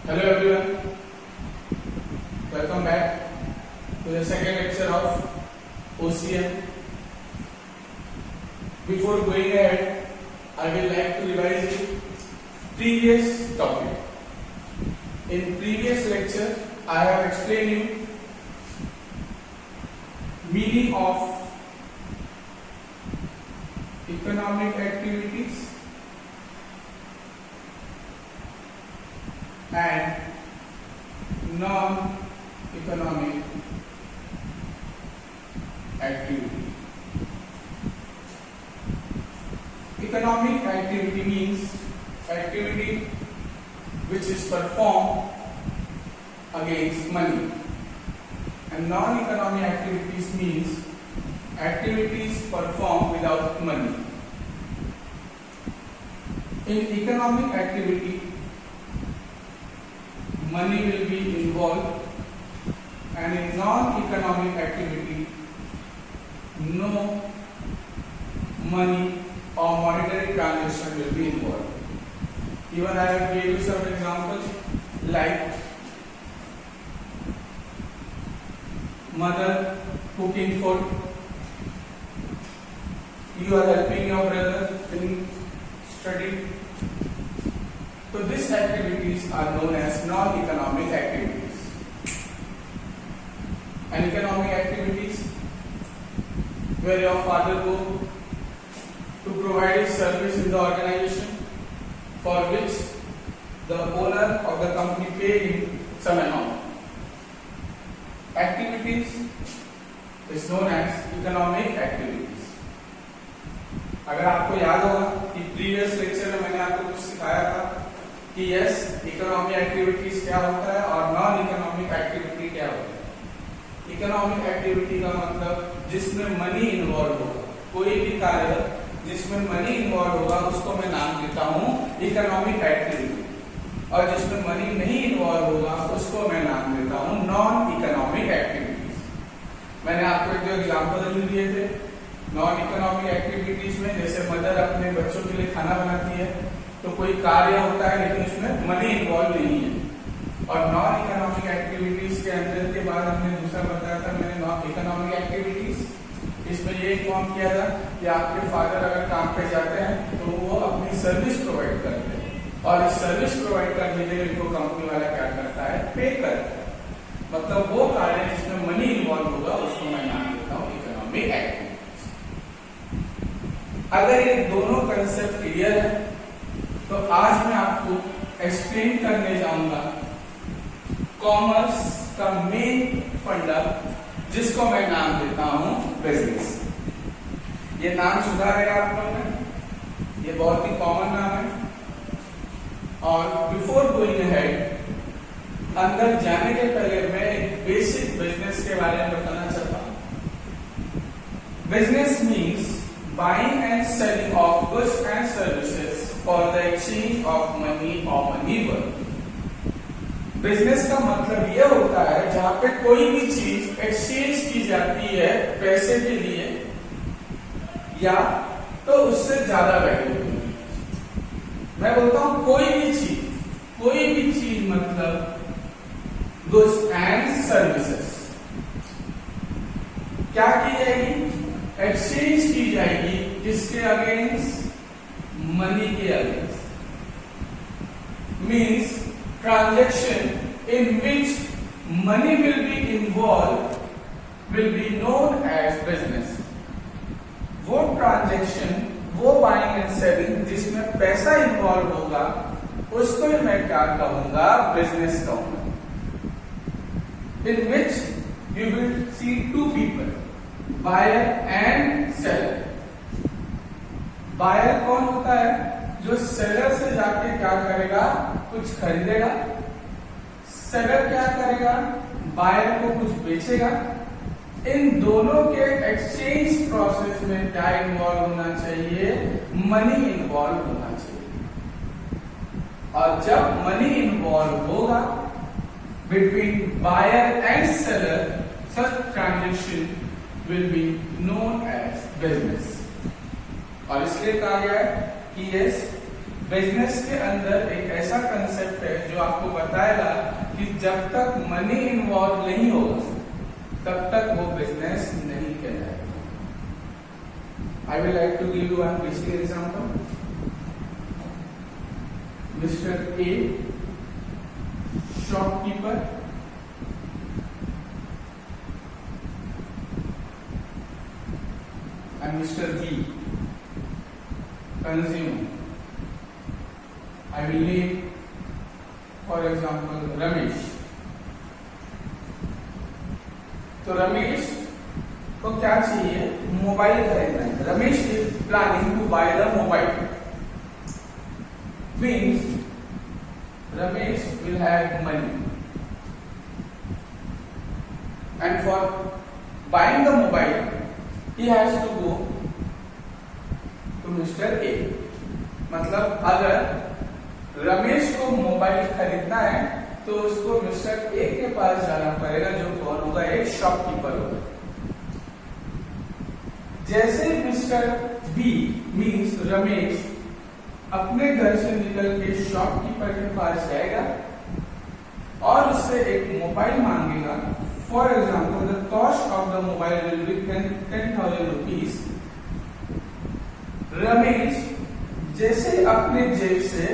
Hello everyone, welcome back to the second lecture of OCM. Before going ahead, I will like to revise the previous topic. In previous lecture, I have explained you meaning of economic activities and non-economic activity. Economic activity means activity which is performed against money, and non-economic activities means activities performed without money. In economic activity, money will be involved, and in non-economic activity, no money or monetary transaction will be involved. Even I have given you some examples like mother cooking food, you are helping your brother in study. So these activities are known as non-economic activities. And economic activities where your father go to provide his service in the organization for which the owner of the company pay him some amount. Activities is known as economic activities. अगर आपको याद होगा कि previous lecture में मैंने आपको कुछ सिखाया था कि यस इकोनॉमिक एक्टिविटीज क्या होता है और नॉन इकोनॉमिक एक्टिविटी क्या होता है। इकोनॉमिक एक्टिविटी का मतलब जिसमें मनी इन्वॉल्व होगा, कोई भी कार्य जिसमें मनी इन्वॉल्व होगा उसको मैं नाम देता हूँ इकोनॉमिक एक्टिविटी, और जिसमें मनी नहीं इन्वॉल्व होगा उसको मैं नाम देता हूँ नॉन इकोनॉमिक एक्टिविटीज। मैंने आपको एक दो एग्जाम्पल दिए थे नॉन इकोनॉमिक एक्टिविटीज में, जैसे मदर अपने बच्चों के लिए खाना बनाती है तो कोई कार्य होता है लेकिन उसमें मनी इन्वॉल्व नहीं है। और नॉन इकोनॉमिक एक्टिविटीज के अंदर के बाद हमने दूसरा बताया था मैंने नॉन इकोनॉमिक एक्टिविटीज, इसमें ये इन्फॉर्म किया था कि आपके फादर अगर काम पे जाते हैं तो वो अपनी सर्विस प्रोवाइड करते हैं, और इस सर्विस प्रोवाइड करने के लिए इनको कंपनी वाला क्या करता है, पे करता है। मतलब वो कार्य जिसमें मनी इन्वॉल्व होगा उसको मैं नाम देता हूँ इकोनॉमिक एक्टिविटीज। अगर ये दोनों कंसेप्ट क्लियर है तो आज मैं आपको एक्सप्लेन करने जाऊंगा कॉमर्स का मेन फंडा जिसको मैं नाम देता हूं बिजनेस। ये नाम सुना है आप लोगों ने, ये बहुत ही कॉमन नाम है। और बिफोर गोइंग अहेड, अंदर जाने के पहले मैं एक बेसिक बिजनेस के बारे में बताना चाहता हूं। Business means buying and selling of goods and services for the exchange of money or money worth। Business का मतलब यह होता है जहां पे कोई भी चीज एक्सचेंज की जाती है पैसे के लिए या तो उससे ज्यादा वैल्यू। मैं बोलता हूं कोई भी चीज मतलब गुड्स एंड सर्विसेज क्या की जाएगी, एक्सचेंज की जाएगी किसके अगेंस्ट, मनी के against. Means transaction in which money will be involve will be known as business. वो ट्रांजैक्शन, वो बाइंग एंड सेलिंग जिसमें पैसा इन्वॉल्व होगा उसको मैं क्या कहूंगा, बिजनेस कहूंगा। In which you will see two people, buyer and seller. Buyer कौन होता है, जो सेलर से जाके क्या करेगा, कुछ खरीदेगा। सेलर क्या करेगा, बायर को कुछ बेचेगा। इन दोनों के एक्सचेंज प्रोसेस में क्या इन्वॉल्व होना चाहिए, मनी इन्वॉल्व होना चाहिए। और जब मनी इन्वॉल्व होगा between buyer and seller, such transaction will be known as business। और इसलिए कहा गया है कि यस बिजनेस के अंदर एक ऐसा कंसेप्ट है जो आपको बताएगा कि जब तक मनी इन्वॉल्व नहीं होगा तब तक वो बिजनेस नहीं कहलाएगा। I will like to give you one basic example. Mister A shopkeeper and Mr. V consumer. I will name, for example, Ramesh. तो रमेश को क्या चाहिए? मोबाइल खरीदना है। Ramesh is planning to buy the mobile, means Ramesh will have money and for buying the mobile he has to go to Mr. A। मतलब अगर रमेश को mobile खरीदना है तो उसको मिस्टर ए के पास जाना पड़ेगा, जो कौन होगा? एक शॉपकीपर होगा। जैसे मिस्टर बी मीन्स रमेश अपने घर से निकल के शॉपकीपर के पास जाएगा और उससे एक मोबाइल मांगेगा। For example, the cost of the mobile will be 10,000 rupees. Ramesh जैसे अपने जेब से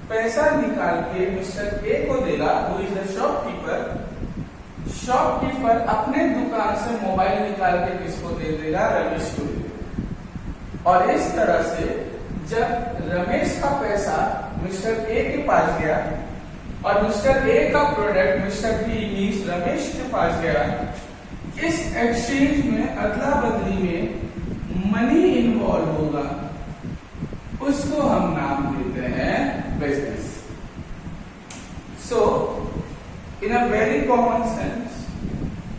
पैसा निकाल के मिस्टर ए को देगा, who is the shopkeeper. Shopkeeper अपने दुकान से मोबाइल निकाल के किसको दे देगा? रमेश को दे देगा। और इस तरह से जब रमेश का पैसा मिस्टर ए के पास गया और मिस्टर ए का product mister B means Ramesh के पास गया, इस एक्सचेंज में अदला बदली में मनी इन्वॉल्व होगा, उसको हम नाम देते हैं business. So in a very common sense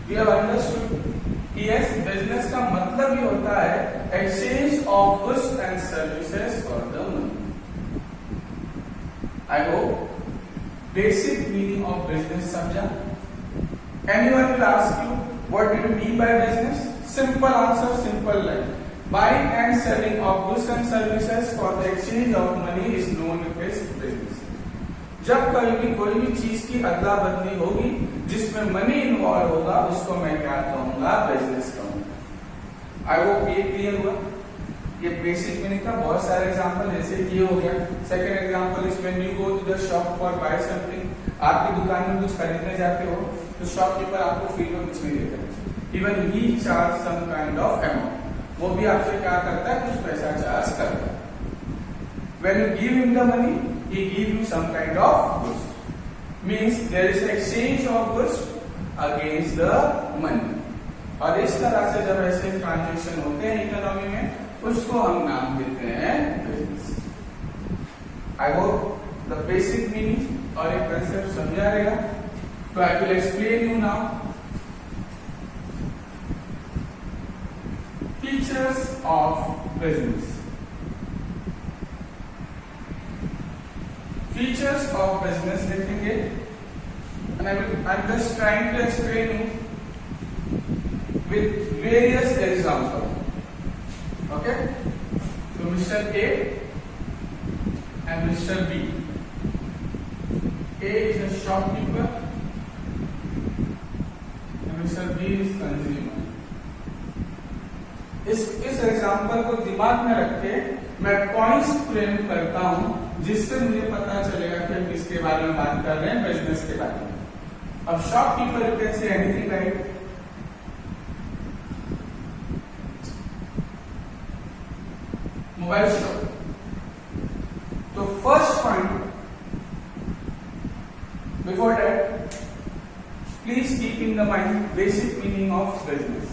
we have understood कि यस, बिजनेस का मतलब ही होता है exchange of goods and services for the money. I hope basic meaning of business समझा। Anyone will ask you what do you mean by business? Simple answer, simple line. Buying and selling of goods and services for the exchange of money is known as business। जब कभी भी कोई भी चीज की अदला बदली होगी जिसमें मनी इन्वॉल्व होगा, उसको मैं क्या कहूंगा? बिजनेस कहूंगा। आई होप ये क्लियर हुआ। ये बेसिक मीनिंग का बहुत सारे एग्जांपल जैसे ये हो गया। Second example is when you go to the shop for buy something. आपकी दुकान में कुछ खरीदने जाते हो तो शॉपकीपर आपको फ्री में कुछ नहीं देता, even he charge some kind of amount. वो भी आपसे क्या करता है? कुछ पैसा चार्ज करता है। When you give him the money, he give you some kind of goods. Means there is exchange of goods against the money। और इस तरह से जब ऐसे ट्रांजेक्शन होते हैं इकोनॉमी में, उसको हम नाम देते हैं business. I hope the basic meaning और एक कंसेप्ट समझा रहेगा। तो I will explain you now features of business। features of business देखेंगे and I'm just trying to explain you with various examples। okay, so Mr. A and Mr. B। A is a shopkeeper and Mr. B is consumer। इस example को दिमाग में रख के मैं points frame करता हूं, जिससे मुझे पता चलेगा कि हम किसके बारे में बात कर रहे हैं? बिजनेस के बारे में। अब shopkeeper you can say anything right. Mobile shop. तो first point, before that please keep in the mind basic meaning of business.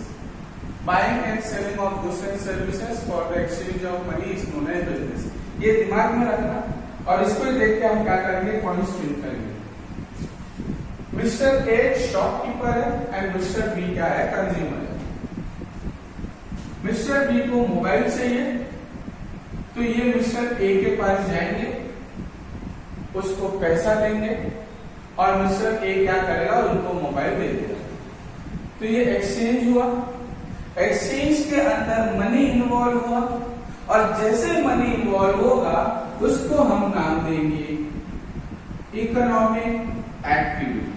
Buying and selling of goods and services for the exchange of money is known as business। ये दिमाग में रखना और इसको देख के हम क्या करेंगे? पॉइंट्स प्रिंट करेंगे। मिस्टर ए शॉपकीपर है एंड मिस्टर बी क्या है? कंज्यूमर है। मिस्टर बी को मोबाइल चाहिए तो ये मिस्टर ए के पास जाएंगे, उसको पैसा देंगे और मिस्टर ए क्या करेगा? उनको मोबाइल दे देगा। तो ये एक्सचेंज हुआ। एक्सचेंज के अंदर मनी इन्वॉल्व हुआ और जैसे मनी इन्वॉल्व होगा उसको हम नाम देंगे economic activity.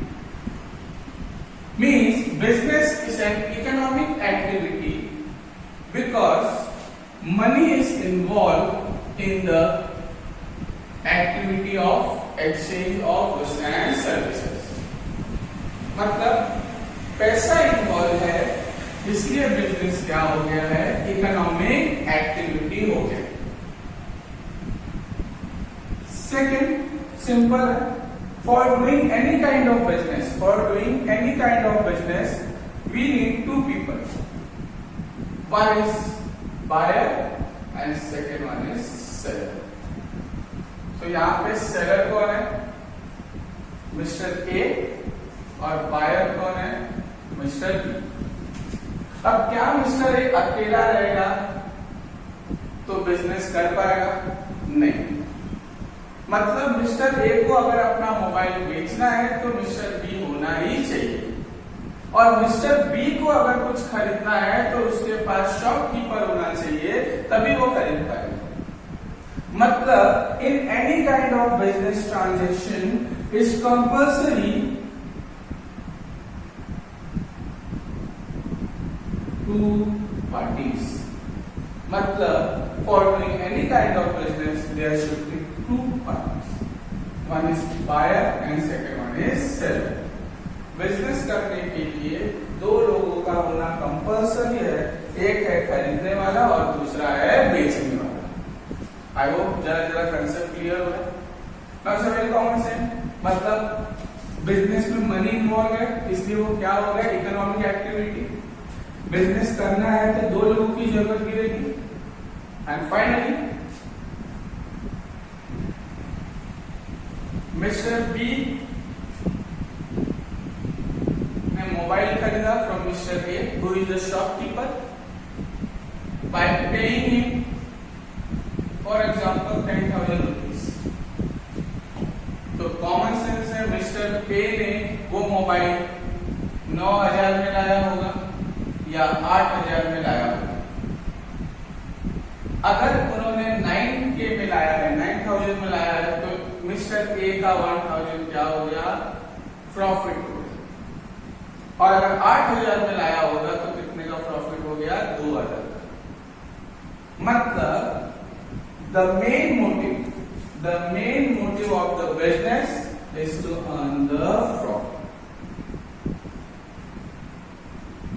Means business is an economic activity because money is involve in the activity of exchange of goods and services. मतलब पैसा इन्वॉल्व है, इसलिए बिजनेस क्या हो गया है, इकोनॉमिक एक्टिविटी हो गया। सेकंड सिंपल है, for doing any kind of business, we need two people. One is buyer and second one is seller. So यहाँ पे seller कौन है, मिस्टर ए, और buyer कौन है, मिस्टर बी। अब क्या मिस्टर ए अकेला रहेगा तो बिजनेस कर पाएगा? नहीं। मतलब मिस्टर ए को अगर अपना मोबाइल बेचना है तो मिस्टर बी होना ही चाहिए, और मिस्टर बी को अगर कुछ खरीदना है तो उसके पास शॉपकीपर होना चाहिए, तभी वो खरीद पाएगा। मतलब in any kind of business transaction is compulsory two parties. मतलब for doing any kind of business there should be two parties. One is buyer and second one is seller. Business करने के लिए दो लोगों का होना कंपल्सरी है, एक है खरीदने वाला और दूसरा है बेचने वाला। आई होप जरा कंसेप्ट क्लियर हो है। कंसेप्ट वेरी कॉमन सेम, मतलब बिजनेस में मनी इन्वॉल्व है, इसलिए वो क्या हो गया, इकोनॉमिक एक्टिविटी। बिजनेस करना है तो दो लोगों की जरूरत गिरेगी। एंड फाइनली मिस्टर बी ने मोबाइल खरीदा from mister A who is the shopkeeper bye paying him for example 10,000 rupees. तो कॉमन सेंस है, मिस्टर ए ने वो मोबाइल 9,000 में लाया होगा या 8,000 में लाया होगा। अगर उन्होंने 9K में लाया है, 9,000 में लाया है, तो मिस्टर ए का 1,000 क्या हो गया, प्रॉफिट हो गया। और अगर 8,000 में लाया होगा तो कितने का प्रॉफिट हो गया, 2,000 का। मतलब the main motive of the business is to earn the profit.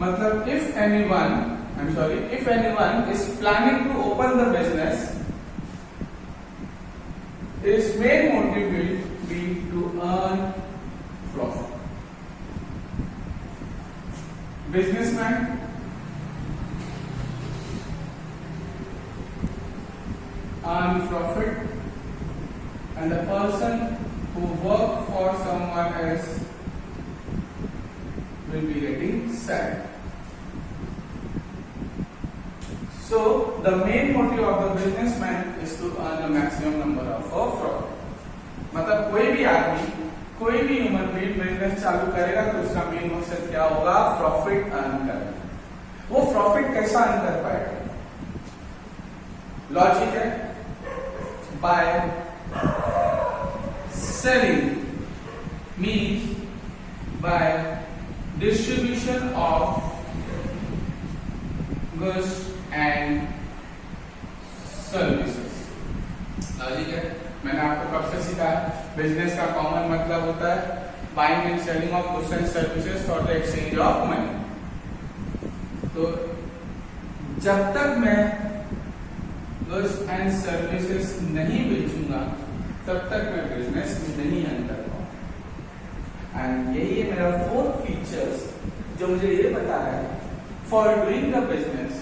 मतलब if anyone is planning to open the business, his main motive will be to earn profit. Businessman earn profit, and the person who work for someone else will be getting salary. So the main motive of the businessman is to earn a maximum number of profit. मतलब कोई भी आदमी, कोई भी human being business चालू करेगा तो उसका मेन मकसद क्या होगा, प्रॉफिट अर्न करना। वो प्रॉफिट कैसा अर्न कर पाएगा? लॉजिक है, by selling means by distribution of goods and services. Logic है, मैंने आपको कब से सिखाया, बिजनेस का कॉमन मतलब होता है buying and selling of goods and services for the exchange of money. तो जब तक मैं गुड्स एंड सर्विसेज नहीं बेचूंगा तब तक मैं बिजनेस नहीं अर्न कर पाऊंगा। एंड यही है मेरा फोर्थ फीचर्स जो मुझे ये बता रहा है, for doing the business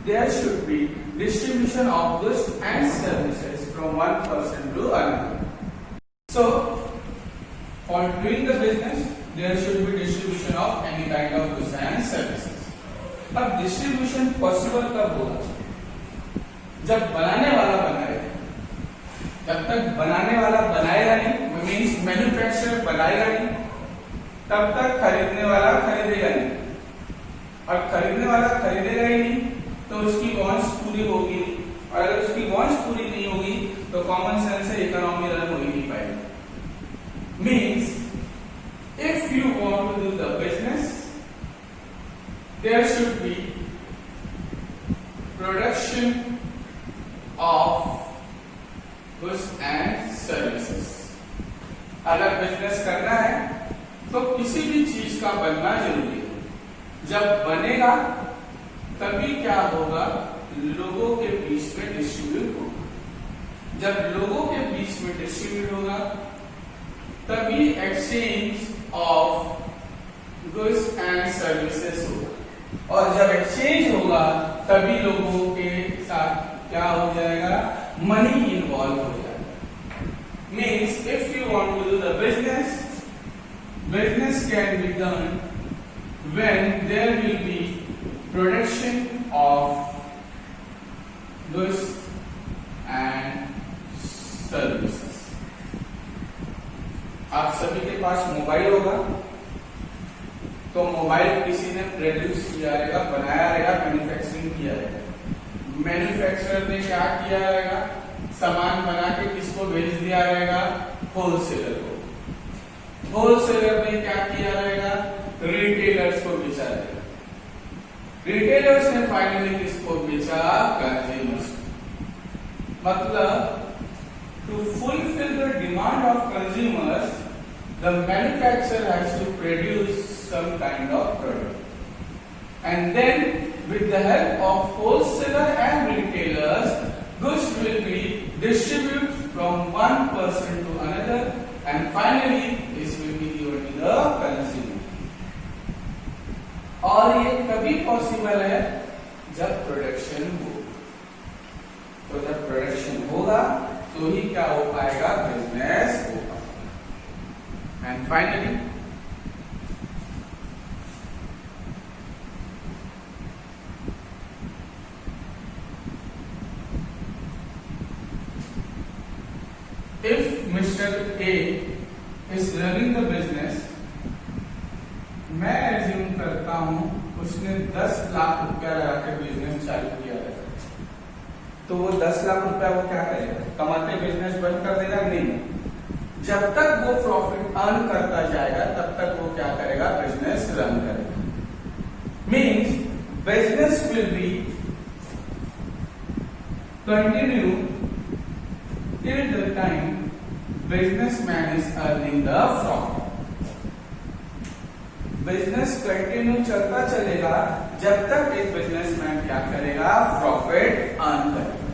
there should be distribution of goods and services from one person to another. So for doing the business there should be distribution of any kind of goods and services. अब distribution possible कब होगा, जब बनाने वाला बनाएगा। जब तक बनाने वाला बनाएगा नहीं, मीन्स मैन्युफैक्चरर बनाएगा नहीं, तब तक खरीदने वाला खरीदेगा नहीं, और खरीदने वाला खरीदेगा ही नहीं तो उसकी वांट्स पूरी होगी, और अगर उसकी वांट्स पूरी नहीं होगी तो कॉमन सेंस से इकोनॉमी रन हो ही नहीं पाएगी। Means if you want to do the business there should be production of goods and services. अगर बिजनेस करना है तो किसी भी चीज का बनना जरूरी है। जब बनेगा तभी क्या होगा, लोगों के बीच में डिस्ट्रीब्यूट होगा। जब लोगों के बीच में डिस्ट्रीब्यूट होगा तभी exchange of goods and services होगा, और जब एक्सचेंज होगा तभी लोगों के साथ क्या हो जाएगा, मनी इन्वॉल्व हो जाएगा। Means if you want to do the business, business can be done when there will be production of goods and services. आप सभी के पास मोबाइल होगा, तो मोबाइल किसी ने प्रोड्यूस किया रहेगा, बनाया रहेगा, मैन्युफैक्चरिंग किया रहेगा। मैन्युफैक्चरर ने क्या किया रहेगा, सामान बना के किसको भेज दिया रहेगा, होलसेलर को। होलसेलर ने क्या किया रहेगा, रिटेलर्स को बेचा रहेगा। रिटेलर्स ने फाइनली किसको बेचा, कंज्यूमर्स। मतलब to fulfil the demand of consumers the manufacturer has to produce some kind of product, and then with the help of wholesaler and retailers goods will be distributed from one person to another, and finally this will be given to the consumer. और ये तभी possible है जब production हो। तो जब production होगा तो ही क्या हो पाएगा, बिजनेस हो पाएगा। And finally if Mr. A is running the business, मैं एज्यूम करता हूं उसने 10 लाख रुपया लगा के बिजनेस चालू किया है, तो वो 10 लाख रुपया वो क्या करेगा, कमाते बिजनेस बंद कर देगा? नहीं। जब तक वो प्रॉफिट अर्न करता जाएगा तब तक वो क्या करेगा, बिजनेस रन करेगा। Means business will be continue till the time businessman is earning the profit. Business continue चलता चलेगा जब तक एक बिजनेसमैन क्या करेगा, प्रॉफिट अर्न करेगा।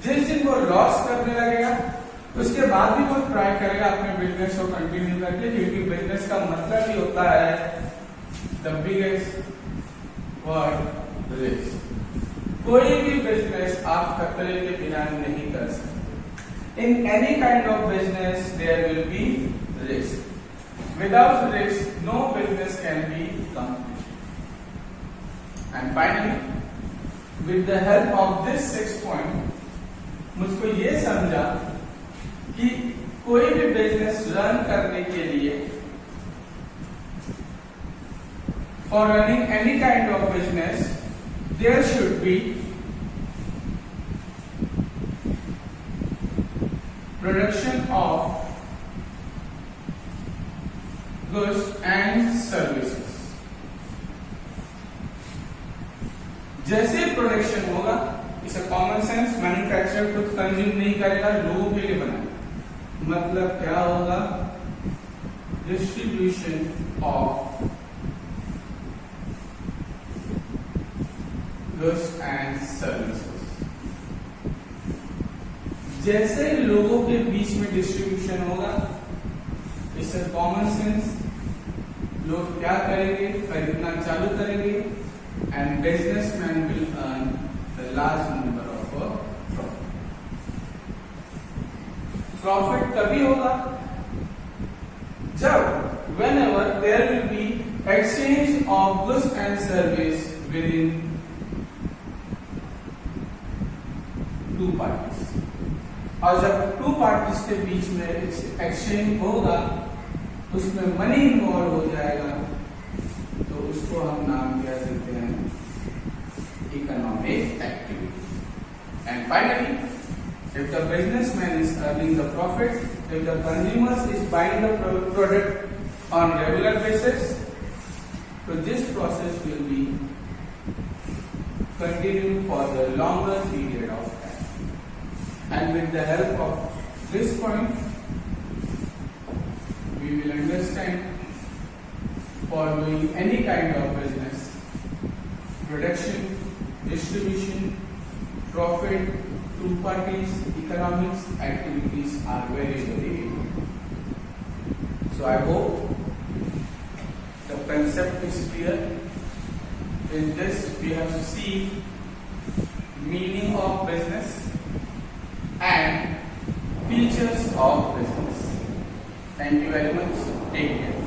जिस दिन वो लॉस करने लगेगा उसके बाद भी वो ट्राई करेगा अपने बिजनेस को कंटिन्यू करके, क्योंकि बिजनेस का मतलब ही होता है द बिगेस्ट वर्ड रिस्क। कोई भी बिजनेस आप खतरे के बिना नहीं कर सकते। In any kind of business there will be risk. Without risk no business can be complete. And finally with the help of this 6 point मुझको ये समझा कि कोई भी बिजनेस रन करने के लिए, for running any kind of business there should be production of goods and services. जैसे प्रोडक्शन होगा, इसे कॉमन सेंस, मैन्युफैक्चरर खुद कंज्यूम नहीं करेगा, लोगों के लिए बनाएगा। मतलब क्या होगा, distribution of goods and services। जैसे लोगों के बीच में डिस्ट्रीब्यूशन होगा, इससे कॉमन सेंस, लोग क्या करेंगे, खरीदना चालू करेंगे, and businessman will earn the large number of profit. Profit तभी होगा जब whenever there will be exchange of goods and service within two parties. और जब टू पार्टीज के बीच में एक्सचेंज होगा, उसमें मनी इन्वॉल्व हो जाएगा, तो उसको हम नाम क्या देते हैं, economic activity. And finally If the businessman is earning the profit, if the consumers is buying the product on regular basis, so this process will be continuing for the longer period of time. And with the help of this point, we will understand for doing any kind of business, production, distribution, profit, two parties, economics, activities are very important. So I hope the concept is clear. In this we have to see meaning of business and features of business. Thank you very much. Take care.